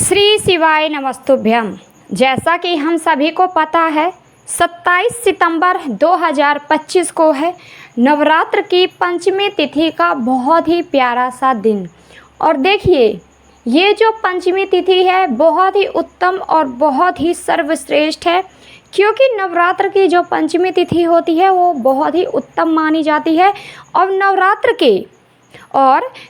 श्री शिवाय नमस्तुभ्यम। जैसा कि हम सभी को पता है 27 सितंबर 2025 को है नवरात्र की पंचमी तिथि का बहुत ही प्यारा सा दिन। और देखिए ये जो पंचमी तिथि है बहुत ही उत्तम और बहुत ही सर्वश्रेष्ठ है, क्योंकि नवरात्र की जो पंचमी तिथि होती है वो बहुत ही उत्तम मानी जाती है। और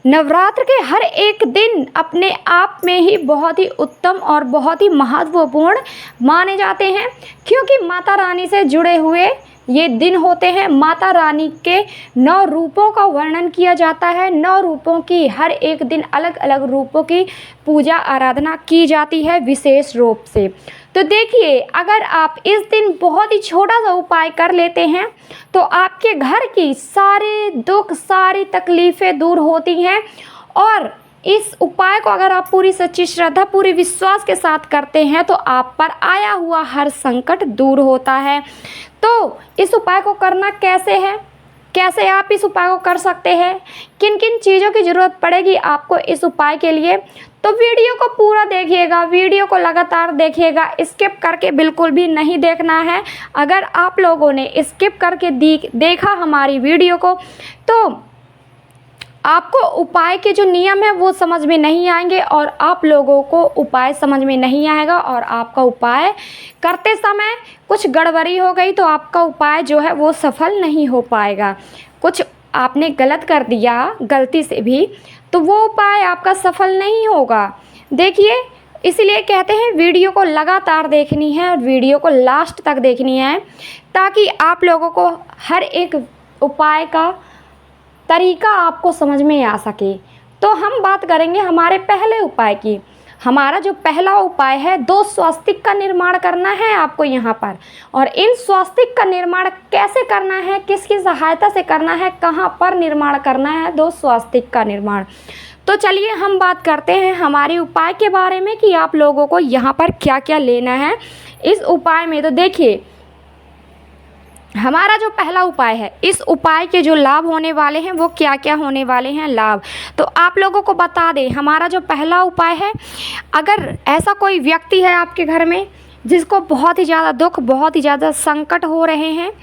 नवरात्र के हर एक दिन अपने आप में ही बहुत ही उत्तम और बहुत ही महत्वपूर्ण माने जाते हैं, क्योंकि माता रानी से जुड़े हुए ये दिन होते हैं। माता रानी के 9 रूपों का वर्णन किया जाता है। 9 रूपों की हर एक दिन अलग अलग रूपों की पूजा आराधना की जाती है विशेष रूप से। तो देखिए अगर आप इस दिन बहुत ही छोटा सा उपाय कर लेते हैं तो आपके घर की सारे दुख सारी तकलीफ़ें दूर होती हैं। और इस उपाय को अगर आप पूरी सच्ची श्रद्धा पूरी विश्वास के साथ करते हैं तो आप पर आया हुआ हर संकट दूर होता है। तो इस उपाय को करना कैसे है, कैसे आप इस उपाय को कर सकते हैं, किन किन चीज़ों की ज़रूरत पड़ेगी आपको इस उपाय के लिए, तो वीडियो को पूरा देखिएगा, वीडियो को लगातार देखिएगा, स्किप करके बिल्कुल भी नहीं देखना है। अगर आप लोगों ने स्किप करके देखा हमारी वीडियो को तो आपको उपाय के जो नियम है वो समझ में नहीं आएंगे और आप लोगों को उपाय समझ में नहीं आएगा और आपका उपाय करते समय कुछ गड़बड़ी हो गई तो आपका उपाय जो है वो सफल नहीं हो पाएगा। कुछ आपने गलत कर दिया गलती से भी तो वो उपाय आपका सफल नहीं होगा। देखिए इसलिए कहते हैं वीडियो को लगातार देखनी है और वीडियो को लास्ट तक देखनी है, ताकि आप लोगों को हर एक उपाय का तरीका आपको समझ में आ सके। तो हम बात करेंगे हमारे पहले उपाय की। हमारा जो पहला उपाय है 2 स्वास्तिक का निर्माण करना है आपको यहाँ पर। और इन स्वास्तिक का निर्माण कैसे करना है, किसकी सहायता से करना है, कहाँ पर निर्माण करना है 2 स्वास्तिक का निर्माण। तो चलिए हम बात करते हैं हमारे उपाय के बारे में कि आप लोगों को यहाँ पर क्या क्या लेना है इस उपाय में। तो देखिए हमारा जो पहला उपाय है, इस उपाय के जो लाभ होने वाले हैं वो क्या क्या होने वाले हैं लाभ, तो आप लोगों को बता दें। हमारा जो पहला उपाय है, अगर ऐसा कोई व्यक्ति है आपके घर में जिसको बहुत ही ज़्यादा दुख बहुत ही ज़्यादा संकट हो रहे हैं,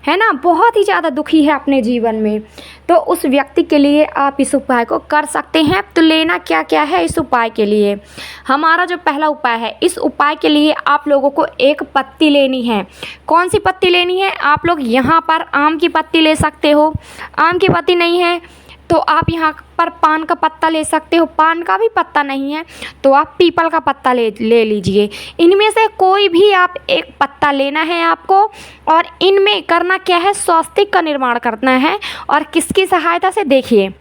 है ना, बहुत ही ज़्यादा दुखी है अपने जीवन में, तो उस व्यक्ति के लिए आप इस उपाय को कर सकते हैं। तो लेना क्या क्या है इस उपाय के लिए। हमारा जो पहला उपाय है, इस उपाय के लिए आप लोगों को एक पत्ती लेनी है। कौन सी पत्ती लेनी है, आप लोग यहाँ पर आम की पत्ती ले सकते हो। आम की पत्ती नहीं है तो आप यहाँ पर पान का पत्ता ले सकते हो। पान का भी पत्ता नहीं है तो आप पीपल का पत्ता ले लीजिए। इनमें से कोई भी आप एक पत्ता लेना है आपको। और इनमें करना क्या है, स्वास्तिक का निर्माण करना है। और किसकी सहायता से, देखिए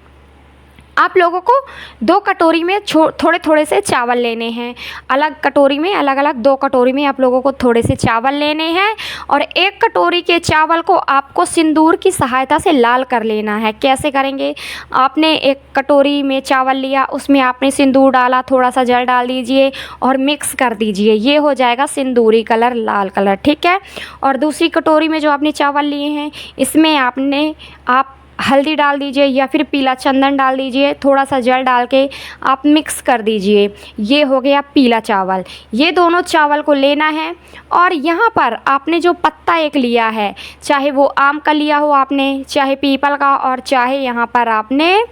आप लोगों को 2 कटोरी में थोड़े थोड़े से चावल लेने हैं। अलग कटोरी में अलग अलग 2 कटोरी में आप लोगों को थोड़े से चावल लेने हैं। और 1 कटोरी के चावल को आपको सिंदूर की सहायता से लाल कर लेना है। कैसे करेंगे, आपने 1 कटोरी में चावल लिया, उसमें आपने सिंदूर डाला, थोड़ा सा जल डाल दीजिए और मिक्स कर दीजिए। ये हो जाएगा सिंदूरी कलर, लाल कलर, ठीक है। और दूसरी कटोरी में जो आपने चावल लिए हैं इसमें आप हल्दी डाल दीजिए या फिर पीला चंदन डाल दीजिए, थोड़ा सा जल डाल के आप मिक्स कर दीजिए। ये हो गया पीला चावल। ये दोनों चावल को लेना है। और यहाँ पर आपने जो पत्ता एक लिया है, चाहे वो आम का लिया हो आपने, चाहे पीपल का, और चाहे यहाँ पर आपने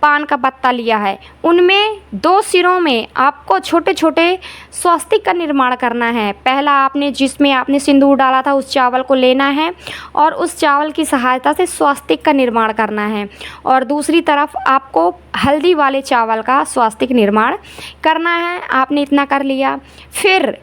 पान का पत्ता लिया है, उनमें 2 सिरों में आपको छोटे छोटे स्वास्तिक का निर्माण करना है। पहला आपने जिसमें आपने सिंदूर डाला था उस चावल को लेना है और उस चावल की सहायता से स्वास्तिक का निर्माण करना है। और दूसरी तरफ आपको हल्दी वाले चावल का स्वास्तिक निर्माण करना है। आपने इतना कर लिया। फिर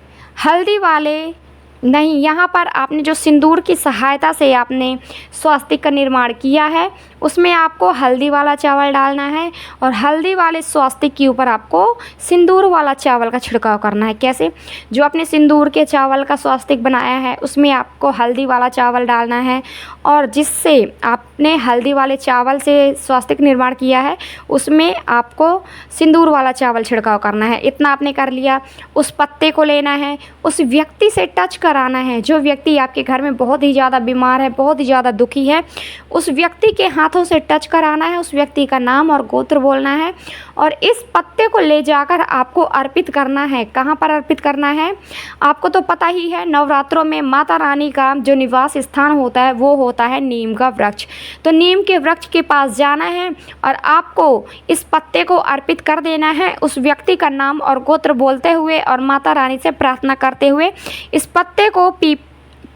हल्दी वाले नहीं, यहाँ पर आपने जो सिंदूर की सहायता से आपने स्वास्तिक का निर्माण किया है उसमें आपको हल्दी वाला चावल डालना है और हल्दी वाले स्वास्तिक के ऊपर आपको सिंदूर वाला चावल का छिड़काव करना है। कैसे, जो आपने सिंदूर के चावल का स्वास्तिक बनाया है उसमें आपको हल्दी वाला चावल डालना है और जिससे आपने हल्दी वाले चावल से स्वास्तिक निर्माण किया है उसमें आपको सिंदूर वाला चावल छिड़काव करना है। इतना आपने कर लिया। उस पत्ते को लेना है, उस व्यक्ति से टच कराना है। जो व्यक्ति आपके घर में बहुत ही ज़्यादा बीमार है, बहुत ही ज़्यादा दुखी है, उस व्यक्ति के हाथों से टच कराना है, उस व्यक्ति का नाम और गोत्र बोलना है और इस पत्ते को ले जाकर आपको अर्पित करना है। कहाँ पर अर्पित करना है? आपको तो पता ही है, नवरात्रों में माता रानी का जो निवास स्थान होता है वो होता है नीम का वृक्ष। तो नीम के वृक्ष के पास जाना है और आपको इस पत्ते को अर्पित कर देना है, उस व्यक्ति का नाम और गोत्र बोलते हुए और माता रानी से प्रार्थना करते हुए इस पत्ते को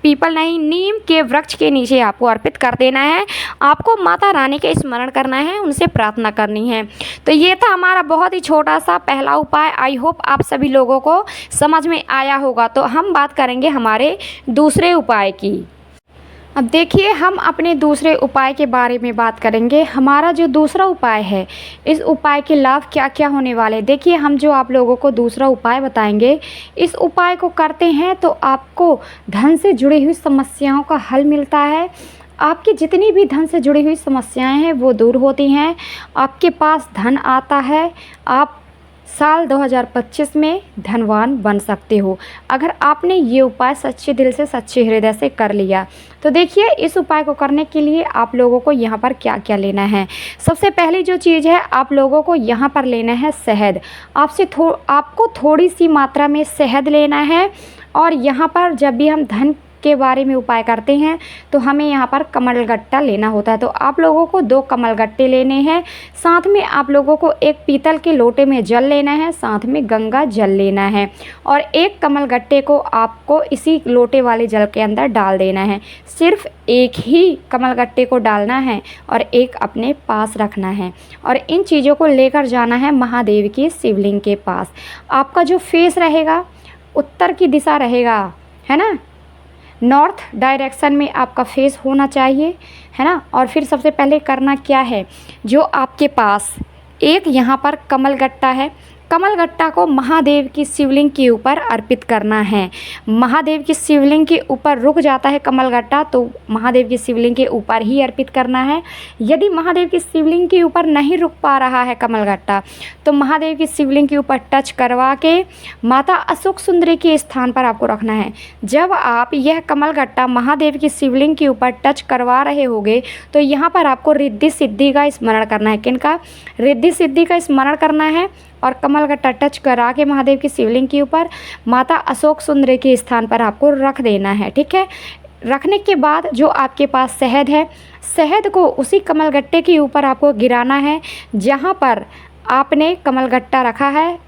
पीपल नहीं, नीम के वृक्ष के नीचे आपको अर्पित कर देना है। आपको माता रानी के स्मरण करना है, उनसे प्रार्थना करनी है। तो ये था हमारा बहुत ही छोटा सा पहला उपाय। आई होप आप सभी लोगों को समझ में आया होगा। तो हम बात करेंगे हमारे दूसरे उपाय की। अब देखिए, हम अपने दूसरे उपाय के बारे में बात करेंगे। हमारा जो दूसरा उपाय है, इस उपाय के लाभ क्या क्या होने वाले हैं। देखिए, हम जो आप लोगों को दूसरा उपाय बताएंगे, इस उपाय को करते हैं तो आपको धन से जुड़ी हुई समस्याओं का हल मिलता है। आपकी जितनी भी धन से जुड़ी हुई समस्याएं हैं वो दूर होती हैं, आपके पास धन आता है। आप साल 2025 में धनवान बन सकते हो अगर आपने ये उपाय सच्चे दिल से, सच्चे हृदय से कर लिया। तो देखिए, इस उपाय को करने के लिए आप लोगों को यहाँ पर क्या क्या लेना है। सबसे पहली जो चीज़ है, आप लोगों को यहाँ पर लेना है शहद। आपको थोड़ी सी मात्रा में शहद लेना है और यहाँ पर जब भी हम धन के बारे में उपाय करते हैं तो हमें यहाँ पर कमलगट्टा लेना होता है। तो आप लोगों को 2 कमलगट्टे लेने हैं, साथ में आप लोगों को एक पीतल के लोटे में जल लेना है, साथ में गंगा जल लेना है और एक कमलगट्टे को आपको इसी लोटे वाले जल के अंदर डाल देना है। सिर्फ एक ही कमलगट्टे को डालना है और एक अपने पास रखना है और इन चीज़ों को लेकर जाना है महादेव की शिवलिंग के पास। आपका जो फेस रहेगा उत्तर की दिशा रहेगा, है ना, नॉर्थ डायरेक्शन में आपका फेस होना चाहिए, है ना। और फिर सबसे पहले करना क्या है, जो आपके पास एक यहाँ पर कमलगट्टा है, कमलगट्टा को महादेव की शिवलिंग के ऊपर अर्पित करना है। महादेव की शिवलिंग के ऊपर रुक जाता है कमलगट्टा तो महादेव की शिवलिंग के ऊपर ही अर्पित करना है। यदि महादेव की शिवलिंग के ऊपर नहीं रुक पा रहा है कमलगट्टा तो महादेव की शिवलिंग के ऊपर टच करवा के माता अशोक सुंदरी के स्थान पर आपको रखना है। जब आप यह कमलगट्टा महादेव की शिवलिंग के ऊपर टच करवा रहे होगे तो यहाँ पर आपको रिद्धि सिद्धि का स्मरण करना है। किनका? रिद्धि सिद्धि का स्मरण करना है और कमलगट्टा टच करा के महादेव की शिवलिंग के ऊपर माता अशोक सुंदरी के स्थान पर आपको रख देना है। ठीक है, रखने के बाद जो आपके पास शहद है, शहद को उसी कमलगट्टे के ऊपर आपको गिराना है जहाँ पर आपने कमलगट्टा रखा है।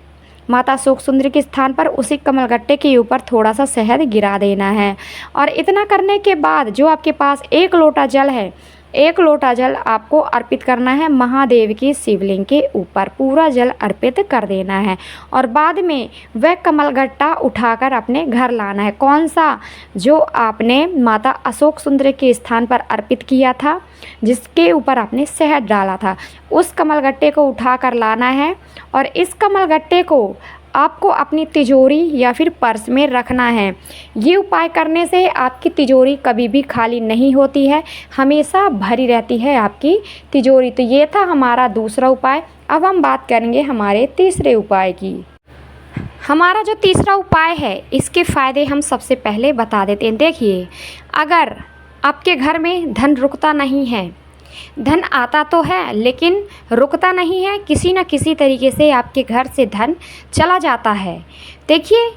माता अशोक सुंदरी के स्थान पर उसी कमलगट्टे के ऊपर थोड़ा सा शहद गिरा देना है और इतना करने के बाद जो आपके पास 1 लोटा जल है, 1 लोटा जल आपको अर्पित करना है महादेव की शिवलिंग के ऊपर। पूरा जल अर्पित कर देना है और बाद में वह कमलगट्टा उठाकर अपने घर लाना है। कौन सा? जो आपने माता अशोक सुंदरी के स्थान पर अर्पित किया था, जिसके ऊपर आपने शहद डाला था, उस कमलगट्टे को उठाकर लाना है और इस कमलगट्टे को आपको अपनी तिजोरी या फिर पर्स में रखना है। ये उपाय करने से आपकी तिजोरी कभी भी खाली नहीं होती है, हमेशा भरी रहती है आपकी तिजोरी। तो ये था हमारा दूसरा उपाय। अब हम बात करेंगे हमारे तीसरे उपाय की। हमारा जो तीसरा उपाय है, इसके फ़ायदे हम सबसे पहले बता देते हैं। देखिए, अगर आपके घर में धन रुकता नहीं है, धन आता तो है लेकिन रुकता नहीं है, किसी न किसी तरीके से आपके घर से धन चला जाता है, देखिए,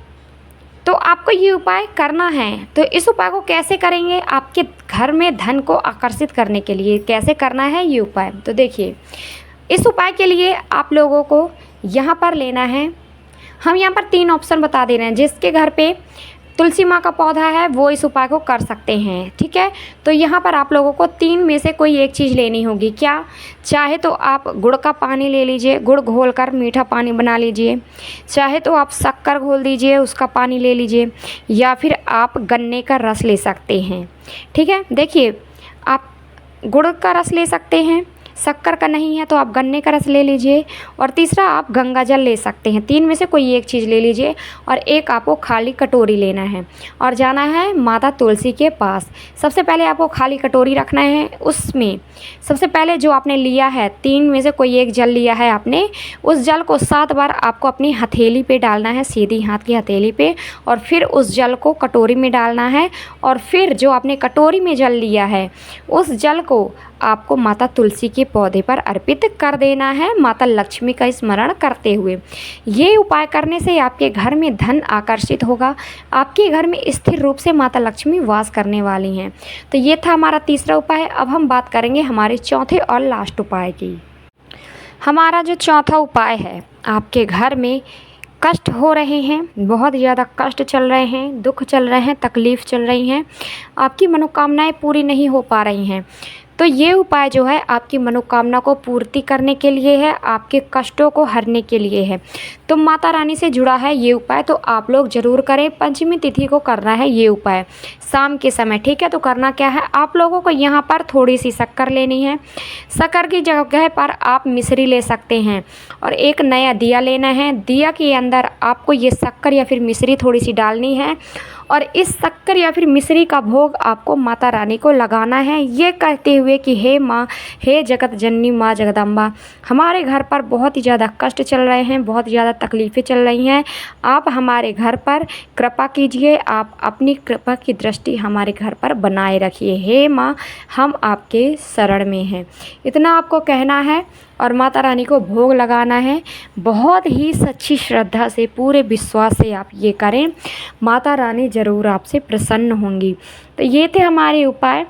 तो आपको ये उपाय करना है। तो इस उपाय को कैसे करेंगे? आपके घर में धन को आकर्षित करने के लिए कैसे करना है ये उपाय? तो देखिए, इस उपाय के लिए आप लोगों को यहाँ पर लेना है, हम यहाँ पर 3 ऑप्शन बता दे रहे हैं। जिसके घर पे तुलसी माँ का पौधा है वो इस उपाय को कर सकते हैं। ठीक है, तो यहाँ पर आप लोगों को 3 में से कोई एक चीज़ लेनी होगी। क्या? चाहे तो आप गुड़ का पानी ले लीजिए, गुड़ घोल कर मीठा पानी बना लीजिए, चाहे तो आप शक्कर घोल दीजिए, उसका पानी ले लीजिए, या फिर आप गन्ने का रस ले सकते हैं। ठीक है, देखिए, आप गुड़ का रस ले सकते हैं, शक्कर का नहीं है तो आप गन्ने का रस ले लीजिए, और तीसरा आप गंगा जल ले सकते हैं। 3 में से कोई एक चीज़ ले लीजिए, और एक आपको खाली कटोरी लेना है और जाना है माता तुलसी के पास। सबसे पहले आपको खाली कटोरी रखना है, उसमें सबसे पहले जो आपने लिया है 3 में से कोई एक जल लिया है आपने, उस जल को 7 बार आपको अपनी हथेली पे डालना है, सीधी हाथ की हथेली पे, और फिर उस जल को कटोरी में डालना है, और फिर जो आपने कटोरी में जल लिया है उस जल को आपको माता तुलसी के पौधे पर अर्पित कर देना है, माता लक्ष्मी का स्मरण करते हुए। ये उपाय करने से आपके घर में धन आकर्षित होगा, आपके घर में स्थिर रूप से माता लक्ष्मी वास करने वाली हैं। तो ये था हमारा तीसरा उपाय। अब हम बात करेंगे हमारे चौथे और लास्ट उपाय की। हमारा जो चौथा उपाय है, आपके घर में कष्ट हो रहे हैं, बहुत ज़्यादा कष्ट चल रहे हैं, दुख चल रहे हैं, तकलीफ़ चल रही हैं, आपकी मनोकामनाएं पूरी नहीं हो पा रही हैं, तो ये उपाय जो है आपकी मनोकामना को पूर्ति करने के लिए है, आपके कष्टों को हरने के लिए है। तो माता रानी से जुड़ा है ये उपाय, तो आप लोग ज़रूर करें। पंचमी तिथि को करना है ये उपाय शाम के समय, ठीक है। तो करना क्या है, आप लोगों को यहाँ पर थोड़ी सी शक्कर लेनी है, शक्कर की जगह पर आप मिश्री ले सकते हैं, और एक नया दिया लेना है। दिया के अंदर आपको ये शक्कर या फिर मिश्री थोड़ी सी डालनी है, और इस शक्कर या फिर मिश्री का भोग आपको माता रानी को लगाना है, ये कहते हुए कि हे माँ, हे जगत जननी माँ जगदम्बा, हमारे घर पर बहुत ही ज़्यादा कष्ट चल रहे हैं, बहुत ज़्यादा तकलीफ़ें चल रही हैं, आप हमारे घर पर कृपा कीजिए, आप अपनी कृपा की दृष्टि हमारे घर पर बनाए रखिए। हे माँ, हम आपके शरण में हैं। इतना आपको कहना है और माता रानी को भोग लगाना है। बहुत ही सच्ची श्रद्धा से, पूरे विश्वास से आप ये करें, माता रानी ज़रूर आपसे प्रसन्न होंगी। तो ये थे हमारे उपाय।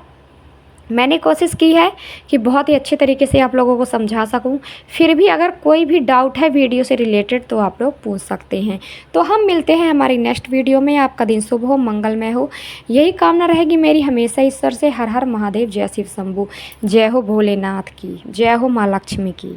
मैंने कोशिश की है कि बहुत ही अच्छे तरीके से आप लोगों को समझा सकूं, फिर भी अगर कोई भी डाउट है वीडियो से रिलेटेड तो आप लोग पूछ सकते हैं। तो हम मिलते हैं हमारी नेक्स्ट वीडियो में। आपका दिन शुभ हो, मंगलमय हो, यही कामना रहेगी मेरी हमेशा ईश्वर से। हर हर महादेव, जय शिव शंभू, जय हो भोलेनाथ की, जय हो माँ लक्ष्मी की।